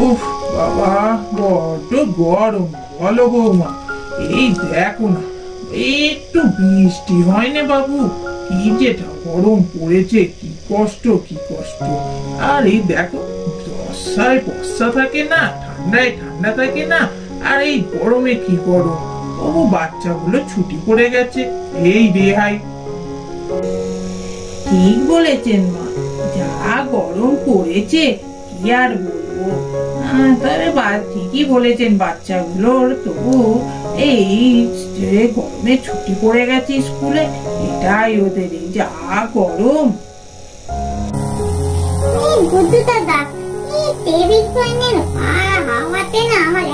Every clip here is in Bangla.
উফ বাবা, বড্ড গরম। বলো বৌমা, এই দেখো না, একটু বৃষ্টি হয় না বাবু, কি যেটা গরম পড়েছে, কি কষ্ট কি কষ্ট। আর এই দেখো, বর্ষায় বর্ষা থাকে না, ঠান্ডায় ঠান্ডা থাকে না, আর এই গরমে কি গরম। ও বাচ্চাগুলো ছুটি পড়ে গেছে, এই রেহাই। ঠিক বলেছেন মা, যা গরম পড়েছে কি আর বলবো। তবে ঠিকই বলেছেন, বাচ্চাগুলোর তবু এই যে গরমে ছুটি পড়ে গেছে স্কুলে, এটাই ওদের এই যা গরম। গুড্ডু দাদা, এই টেবিল ফ্যানের হাওয়াতে না আমার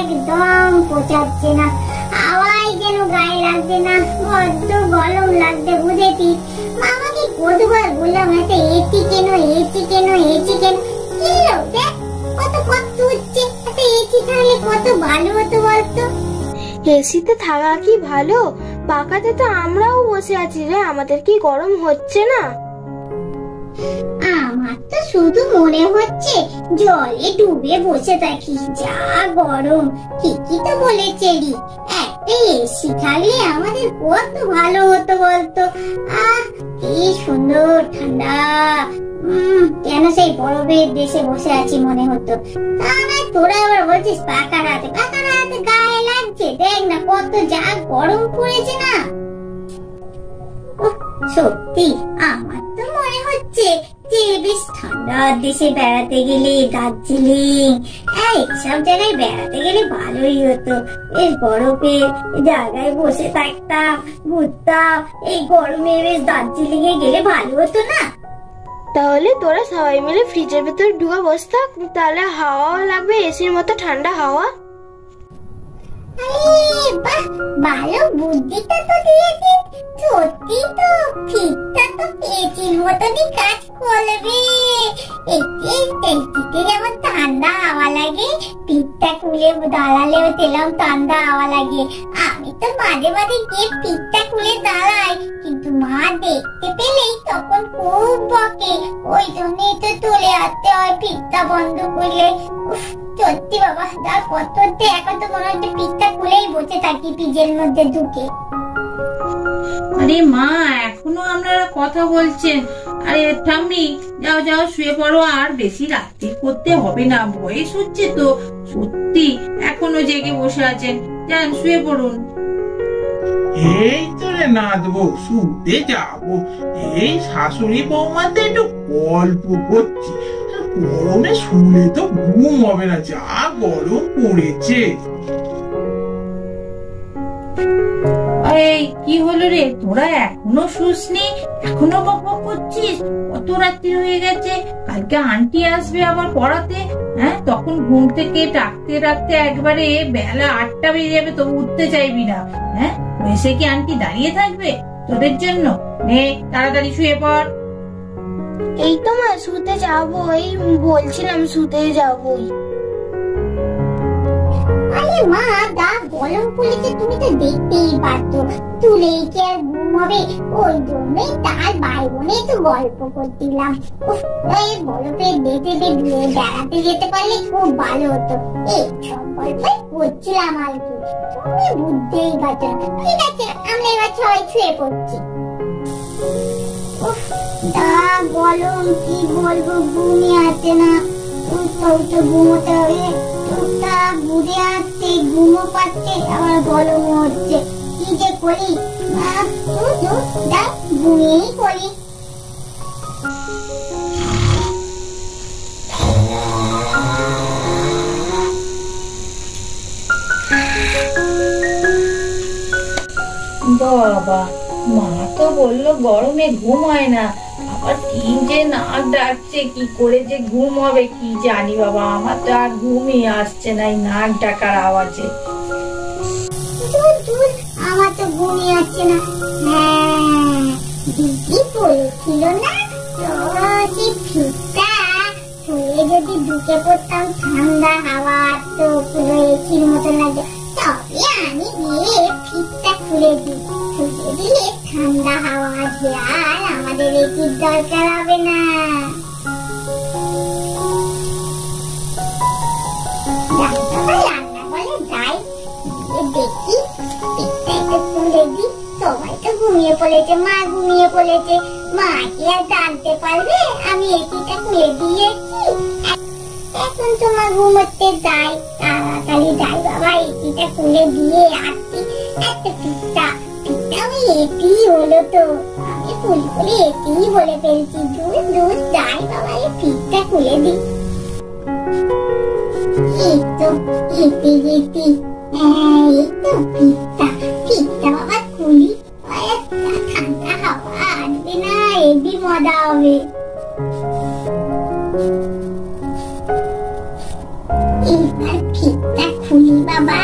একদম পোষাচ্ছে না। হাওয়াই যেন গায়ে লাগছে না, বড্ড গরম লাগছে বুঝেছি। মামাকে কতবার বললাম একটা এসি কেন, এসি কেন, এসি কেন। কি দেখ কত কষ্ট হচ্ছে, একটা এসি থাকলে কত ভালো হতো বলতো। এসিতে থাকা কি ভালো? পাকাতে তো আমরাও বসে আছি রে, আমাদের কি গরম হচ্ছে না? আমার তো শুধু মনে হচ্ছে জলে ডুবে বসে থাকি, যা গরম। ঠিকই তো বলেছে রি, একটা এসি থাকলে আমাদের কত ভালো হতো বলতো। কি সুন্দর ঠান্ডা, কেন সেই বরফের দেশে বসে আছি মনে হতো। তা না, তোরা আবার বলছিস পাকা রাতে, পাকা রাতে গায়ে লাগছে। দেখ না কত যা গরম পড়েছে না। সত্যি আমার তো মনে হচ্ছে যে বেশ ঠান্ডা দেশে বেড়াতে গেলে, দার্জিলিং এইসব জায়গায় বেড়াতে গেলে ভালোই হতো। বেশ বরফের জায়গায় বসে থাকতাম, ঘুরতাম। এই গরমে বেশ দার্জিলিং এ গেলে ভালো হতো না? তাহলে তোরা সবাই মিলে ফ্রিজের ভেতর ঢুকে বসে থাক, তাহলে হাওয়াও লাগবে, এসির মতো ঠান্ডা হাওয়া। বাহ, ভালো বুদ্ধিটা তো দিয়েছিস। সত্যি তো, ফ্রিজটা তো এসির মতনই কাজ করবে। এসিতে যেমন ঠান্ডা হাওয়া লাগে, ফ্রিজটা খুলে দাঁড়ালেও তেলাম ঠান্ডা হাওয়া লাগে। আমি তো মাঝে মাঝে গিয়ে ফ্রিজটা খুলে দাঁড়াই, কিন্তু মা দেখতে পেলেই তখন খুব বকে। ওই জন্যই তো চলে আসতে হয় ফ্রিজটা বন্ধ করলে। সত্যি বাবা, যা কত এখন তো মনে হচ্ছে ফ্রিজটা খুলেই বসে থাকি ফ্রিজের মধ্যে ঢুকে। আরে মা, এখনো আপনারা কথা বলছেন? আরে ঠাম্মি, যাও যাও শুয়ে পড়ো, আর বেশি রাত্রি করতে হবে না, বয়স হচ্ছে তো। সত্যি এখনো জেগে বসে আছেন, যান শুয়ে পড়ুন। এই তো রে নাচবো, শুতে যাবো। এই শাশুড়ি বৌমাতে একটু গল্প করছি। গরমে শুলে তো ঘুম হবে না, যা গরম পড়েছে। এই কি হলো রে, তোরা এখনো শুসনি? এখনো বক বক করছিস? কত রাত্রি হয়ে গেছে, কালকে আন্টি আসবে আবার পড়াতে। তখন ঘুম থেকে ডাকতে ডাকতে একবারে বেলা 8টা বেজে যাবে, তবু উঠতে চাইবি না। এসে কি আন্টি দাঁড়িয়ে থাকবে তোদের জন্য? নে তাড়াতাড়ি শুয়ে পড়। এই তো মা, শুতে যাবো, এই বলছিলাম শুতে যাবোই। আরে মা, যা গরম পড়েছে তুমি তো দেখতেই পাচ্ছ, তুলেই কি আর ঘুম হবে? ওই জন্যই তার ভাই বোনে তো গল্প করছিলাম। এই বরফের দেশে বেড়াতে যেতে পারলে খুব ভালো হতো, এই সব গল্পই করছিলাম আর কি। তুমি বুঝতেই পারছো না। ঠিক আছে, আমরা এবার সবাই শুয়ে পড়ছি। যা গরম, কি বলবো, ঘুমিয়ে আছে না। ঘুমোতে হবে, ঘুরে আসছে, ঘুমো পাচ্ছে, আবার গরমও হচ্ছে। কি যে করি, ঘুমিয়েই করি। বাবা, মা তো বললো গরমে ঘুম হয় না, আবার কি যে নাক ডাকছে, কি করে যে ঘুম হবে কি জানি বাবা। আমার তো আর ঘুমই আসছে না এই নাক ডাকার আওয়াজে। আমার তো ঘুমই আসছে না। হ্যাঁ, দিদি বলেছিল না, ফ্রিজটা খুলে যদি ঢুকে পড়তাম, ঠান্ডা হাওয়া তো পুরো এসির মতো লাগে। তবে আমি গিয়ে ফ্রিজটা খুলে দিই, খুলে দিলে ঠান্ডা হাওয়া আসবে, আর আমাদের এসির দরকার হবে না। রান্নাঘরে যাই, গিয়ে দেখি পিঠটা একটু তুলে দি। সবাই তো ঘুমিয়ে পড়েছে, মা ঘুমিয়ে পড়েছে। মা কি আর জানতে পারবে আমি এটিটা তুলে দিয়েছি? এখন তোমার ঘুমোতে যাই, তাড়াতাড়ি যাই বাবা, এটিটা তুলে দিয়ে আসছি। একটা পিঠটা ওই এটি হলো তো, আমি ফুল করে এটি বলে ফেলছি। দূর দূর যাই বাবা, এই পিঠটা খুলে দি। এই তো এটি এটি, এই তো পিঠটা বাবা খুলি। ঠান্ডা হাওয়া আসবে না, হেবি মজা হবে। এইবার পিঠটা খুলি বাবা।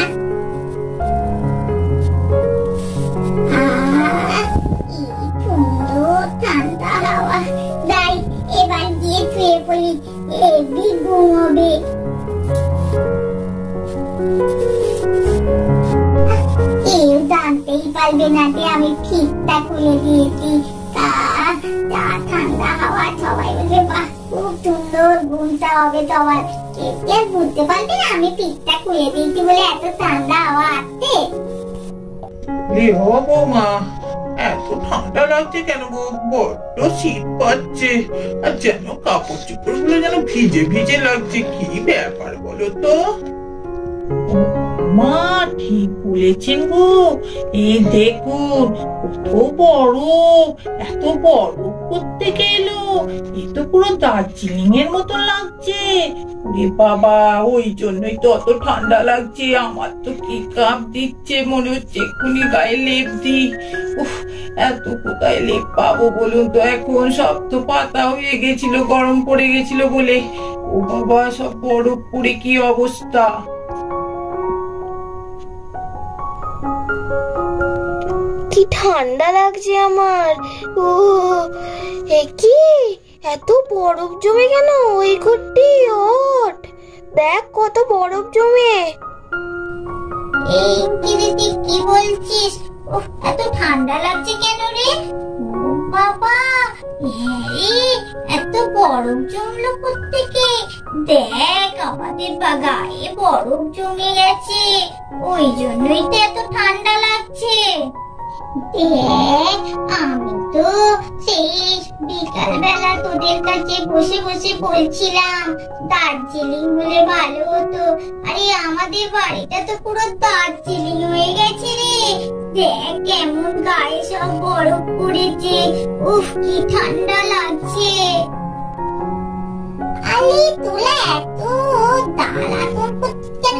ঠান্ডা হাওয়া, যাই এবার গিয়ে শুয়ে পড়ি, হেবি ঘুম হবে। কেউ জানতেই পারবে না যে আমি পিঠটা খুলে দিয়েছি। ঠান্ডা হাওয়া, সবাই বলবে বাহ খুব সুন্দর, ঘুমটা হবে সবার। কেউ বুঝতে পারবে না আমি পিঠটা খুলে দিয়েছি বলে এত ঠান্ডা হাওয়া আসছে। ও বৌমা, এত ঠান্ডা লাগছে কেন গো? বড্ড শীত পাচ্ছে, আর যেন কাপড় চোপড় গুলো যেন ভিজে ভিজে লাগছে। কি ব্যাপার বলো তো? মা ঠিক বলেছেন গো, এই দেখুন কত বড়, এত বড় করতে গেলো, এ তো পুরো দার্জিলিং এর মতো লাগছে। ওরে বাবা, ওই জন্যই তো অত ঠান্ডা লাগছে। আমার তো কি কাঁপ দিচ্ছে, মনে হচ্ছে এক্ষুনি গায়ে লেপ দি। উফ, এত কোথায় লেপ পাবো বলুন তো? এখন সব তো পাতা হয়ে গেছিল, গরম পড়ে গেছিল বলে। ও বাবা, সব বরফ পড়ে কি অবস্থা। কি ঠান্ডা লাগছে আমার। ও কি এত বরফ জমে কেন? ওই ঘরটি ওঠ, দেখ কত বরফ জমে। এই কিরিতি কি বলছিস? এত ঠান্ডা লাগছে কেন রে? ও বাবা, এত বরফ জমলো কোত্থেকে? দেখ আমাদের গায়ে বরফ জমে গেছে, ওই জন্যই তো এত ঠান্ডা লাগছে। দেখ, আমি তো সেই বিকাল বেলা তোদের কাছে বসে বসে বলছিলাম দার্জিলিং হলে ভালো হতো। আরে আমাদের বাড়িটা তো পুরো দার্জিলিং হয়ে গেছে রে। দেখ কেমন গায়ে সব বরফ পড়েছে। উফ, কি ঠান্ডা লাগছে। আরে তোলা এত দাঁড়ানো কেন?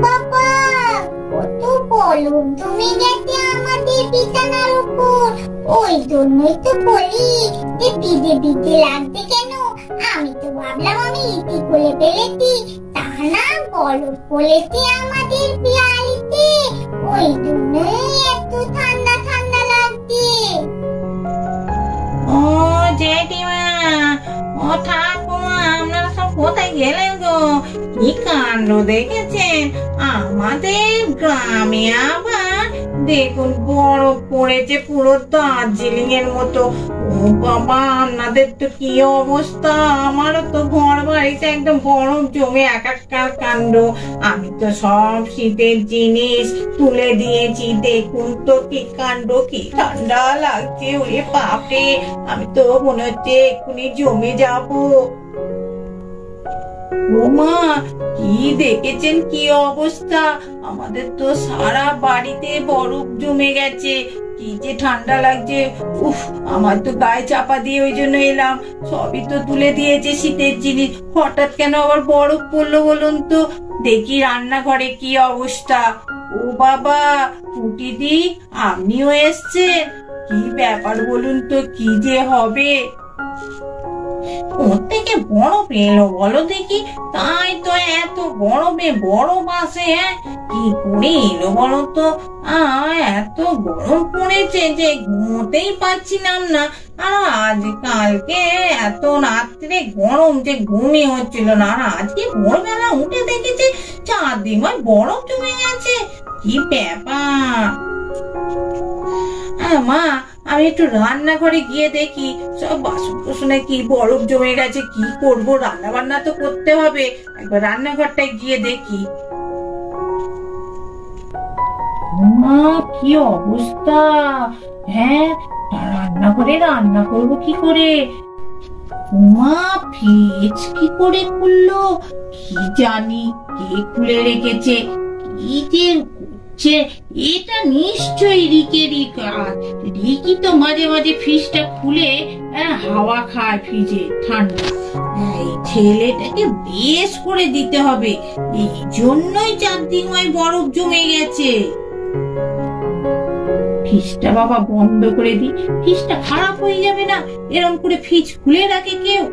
বাবা, কত বরফ জমে গেছে আমাদের বিছানার উপর। ওই জন্যই তো বলি যে ভিজে ভিজে লাগছে কেন। আমি তো ভাবলাম আমি ইতি খুলে ফেলেছি, তা না বরফ পড়েছে আমাদের পিয়ালিতে, ওই জন্যই এত ঠান্ডা ঠান্ডা লাগছে। ও জেঠিমা, ও ঠাকুমা, আপনারা সব কোথায় গেলেন গো? কি কাণ্ড দেখেছেন আমাদের গ্রামে? আবার দেখুন বরফ পড়েছে পুরো দার্জিলিং এর মতো। ও বাবা, আপনাদের তো কি অবস্থা? আমারও তো ঘর বাড়িতে একদম বরফ জমে একাকার কাণ্ড। আমি তো সব শীতের জিনিস তুলে দিয়েছি, দেখুন তো কি কাণ্ড, কি ঠান্ডা লাগছে। ওরে বাপরে, আমি তো মনে হচ্ছে এক্ষুনি জমে যাবো। ও মা, কি দেখেছেন কি অবস্থা? আমাদের তো সারা বাড়িতে বরফ জমে গেছে, কি যে ঠান্ডা লাগছে। উফ, আমার তো গায়ে চাপা দিয়ে ওই জন্য এলাম। সবই তো তুলে দিয়েছে শীতের জিনিস, হঠাৎ কেন আবার বরফ পড়লো বলুন তো? দেখি রান্নাঘরে কি অবস্থা। ও বাবা, পুটিদি আপনিও এসছেন? কি ব্যাপার বলুন তো, কি যে হবে? কোত্থেকে বরফ এলো বলো দেখি? তাই তো এত বরফে বরফ আসে, হ্যাঁ কি করে এলো বলো তো? এত গরম পড়েছে যে ঘুমোতেই পারছিলাম না। আর আজ কালকে এত রাত্রে গরম যে ঘুমই হচ্ছিল না, আর আজকে ভোরবেলা উঠে দেখেছি চারদিকে বরফ জমে গেছে। কি ব্যাপার? মা, আমি একটু রান্নাঘরে গিয়ে দেখি সব বাসন কোসনে কি বরফ জমে গেছে, কি করব, রান্না বান্না তো করতে হবে, একবার রান্নাঘরটায় গিয়ে দেখি। মা কি অবস্থা! হ্যাঁ, রান্নাঘরে রান্না করবো কি করে? মা ফ্রিজ কি করে খুললো কি জানি, কে খুলে রেখেছে, কি যে করছে, এটা নিশ্চয়ই রিকেরই কাজ। রিকি তো মাঝে মাঝে ফ্রিজটা খুলে হাওয়া খায়, ফ্রিজে ঠান্ডা। এই ছেলেটাকে বেশ করে দিতে হবে, এই জন্যই চারদিনময় বরফ জমে গেছে। ফ্রিজটা বাবা বন্ধ করে দি, ফ্রিজটা খারাপ হয়ে যাবে না, এরকম করে ফ্রিজ খুলে রাখে কেউ?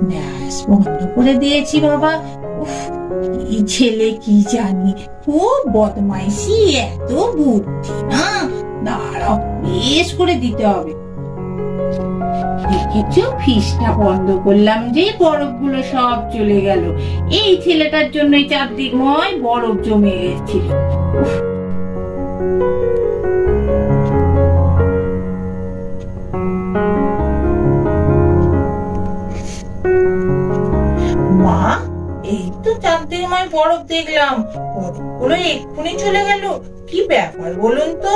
ব্যাস বন্ধ করে দিয়েছি বাবা। উফ, এই ছেলে কি জানি, খুব বদমাইশি, এত বুদ্ধি না। দাঁড়াও, বেশ করে দিতে হবে। দেখেছো, ফ্রিজটা বন্ধ করলাম যে বরফগুলো সব চলে গেল। এই ছেলেটার জন্যই চারদিকময় বরফ জমে গেছিল। মা, এই তো চারদিকময় বরফ দেখলাম, বরফগুলো এক্ষুনি চলে গেল, কি ব্যাপার বলুন তো?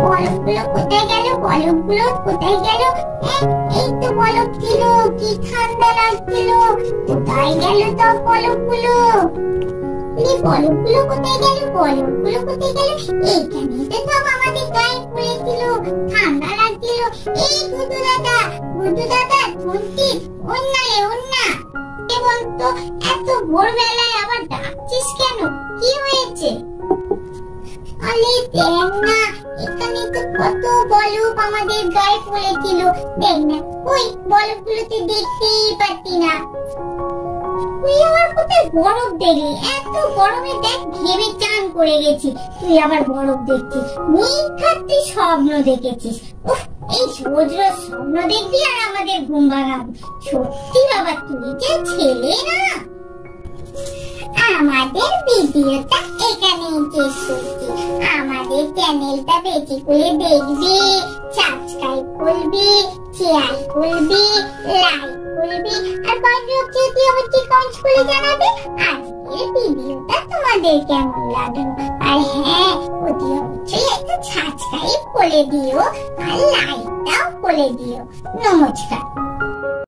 বরফগুলো কোথায় গেল? বরফগুলো কোথায় গেল? এই তো বরফ ছিল, কি ঠান্ডা লাগছিল। কোথায় গেল সব বরফগুলো? বরফগুলো কোথায় গেল? বরফগুলো কোথায় গেল? এইখানে তো সব আমাদের গায়ে পড়েছিল, ঠান্ডা লাগছিল। এই গুড্ডু দাদা, শুনছি, অন্যা বলতো, এত ভোরবেলায় আবার ডাকছিস কেন? কি হয়েছে? আরে দেখ না, এখানে তো কত বরফ আমাদের গায়ে পড়েছিল। দেখ না, ওই বরফগুলোতে দেখতেই পাচ্ছি না। তুই আবার কোথায় বরফ দেখলি? এত গরমে দেখ ঘেমে চান করে গেছি, তুই আবার বরফ দেখছিস? মিথ্যাতে স্বপ্ন দেখেছিস। উফ, এই রোজ রোজ স্বপ্ন দেখবি আর আমাদের ঘুম ভাঙাবি। সত্যি বাবা, তুই যে ছেলে না। আমাদের ভিডিওটা এখানেই শেষ করছি। আমাদের চ্যানেলটা বেশি করে দেখবি, সাবস্ক্রাইব করবি, শেয়ার করবি, লাইক করবি, আর বাকি যদি অবশ্যই কমেন্ট করে জানাবে আজকের ভিডিওটা তোমাদের কেমন লাগলো। আর হ্যাঁ, অতি অবশ্যই একটা সাবস্ক্রাইব করে দিও আর লাইকটাও করে দিও। নমস্কার।